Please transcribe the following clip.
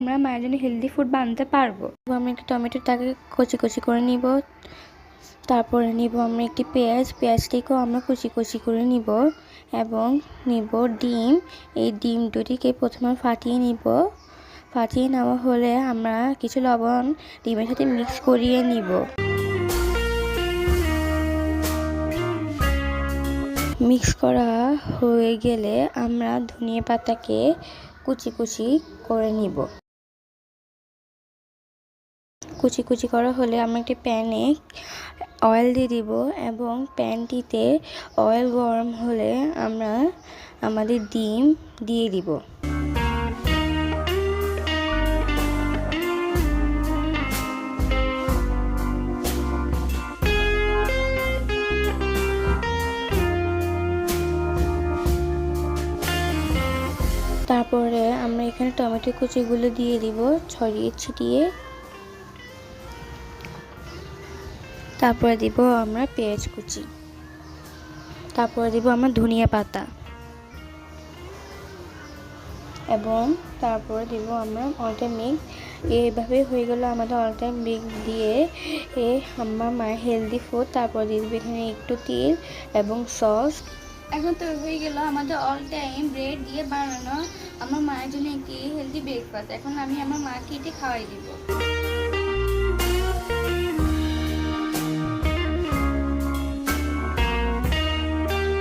আমরা মায়ের জন্য হেলদি ফুড বানাতে পারবো। আমি একটি টমেটোটাকে কচি কচি করে নিব। তারপরে নিব আমরা একটি পেঁয়াজটিকেও আমরা কুচি কুচি করে নিব এবং নিব ডিম। এই ডিম দুটিকে প্রথমে ফাটিয়ে নিব। ফাটিয়ে নেওয়া হলে আমরা কিছু লবণ ডিমের সাথে মিক্স করিয়ে নিব। মিক্স করা হয়ে গেলে আমরা ধনিয়া পাতাকে কুচি কুচি করে নিব। কুচি কুচি করা হলে আমরা একটি প্যানে অয়েল দিয়ে দিব এবং প্যানটিতে অয়েল গরম হলে আমরা আমাদের ডিম দিয়ে দিব। তারপরে আমরা এখানে টমেটো কুচিগুলো দিয়ে দিব ছড়িয়ে ছিটিয়ে। তারপরে দিব আমরা পেঁয়াজ কুচি। তারপরে দিব আমরা ধনিয়া পাতা এবং তারপরে দিব আমরা অলটা মিক্স। এইভাবে হয়ে গেল আমাদের অলটা মিক্স দিয়ে আমার মায়ের হেলদি ফুড। তারপর দিয়ে দিব এখানে একটু তেল এবং সস। এখন তো হয়ে গেল আমাদের অল টাইম ব্রেড দিয়ে বানানো আমার মায়ের জন্য একটি হেলদি ব্রেকফাস্ট। এখন আমি আমার মাকে এটি খাওয়াই দিব।